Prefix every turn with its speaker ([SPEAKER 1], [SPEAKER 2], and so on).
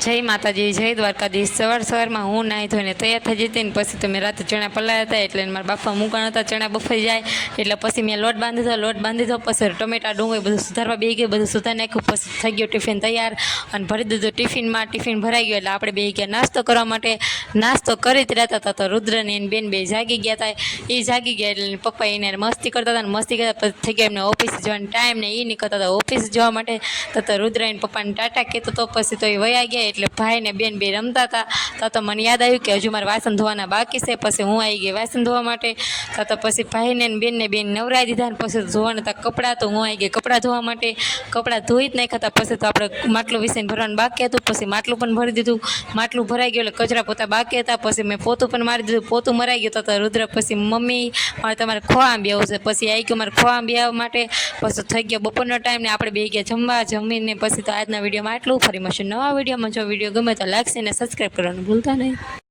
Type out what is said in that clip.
[SPEAKER 1] જય માતાજી, જય દ્વારકાધીશ। સવારમાં હું નાહી ધોઈને તૈયાર થઈ જતી ને પછી તો મેં રાતે ચણા પલાળ્યા હતા એટલે મારા બાપા મૂકાણ હતા, ચણા બફાઈ જાય એટલે પછી મેં લોટ બાંધી દીધો પછી ટમેટા ડુંગળી બધું સુધારવા બે ગયું, બધું સુધારી નાખ્યું પછી થઈ ગયું ટિફિન તૈયાર અને ભરી દીધું ટિફિનમાં। ટિફિન ભરાઈ ગયો એટલે આપણે બે ગયા નાસ્તો કરવા માટે। નાસ્તો કરી જ રહેતા હતા તો રુદ્રને એની બેન બે જાગી ગયા હતા। એ જાગી ગયા એટલે પપ્પા એને મસ્તી કરતા હતા ને મસ્તી કરતા પછી થઈ ગયા એમને ઓફિસ જવાનો ટાઈમ ને એ નીકળતા હતા ઓફિસ જવા માટે। તો રુદ્ર એને પપ્પાને ટાટા કહેતો તો પછી તો એ વયા ગયા એટલે ભાઈ ને બેન બે રમતા હતા। તો મને યાદ આવ્યું કે હજુ મારે વાસણ ધોવાના બાકી છે, પછી હું આવી ગઈ વાસણ ધોવા માટે। તો પછી ભાઈને બેનને બેન નવરાવી દીધા ને પછી ધોવાના હતા કપડાં, તો હું આવી ગઈ કપડાં ધોવા માટે। કપડાં ધોઈ જ નાખ્યા હતા પછી તો આપણે માટલું વિસઈને ભરવાનું બાકી હતું, પછી માટલું પણ ભરી દીધું। માટલું ભરાઈ ગયું એટલે કચરા પોતા બાકી હતા, પછી મેં પોતું પણ મારી દીધું। પોતું મરાઈ ગયું તો રુદ્ર પછી મમ્મી મારે તમારે ખોવા આંબી આવું છે, પછી આવી ગયું મારે ખોવા આંબી આવવા માટે। પછી થઈ ગયો બપોરનો ટાઈમ ને આપણે બે ગયા જમવા। જમીને પછી તો આજના વિડીયોમાં આટલું, ફરી મળશું નવા વિડીયોમાં। જો વિડીયો ગમે તો લાઈક અને સબસ્ક્રાઈબ કરવાનું ભૂલતા નહીં।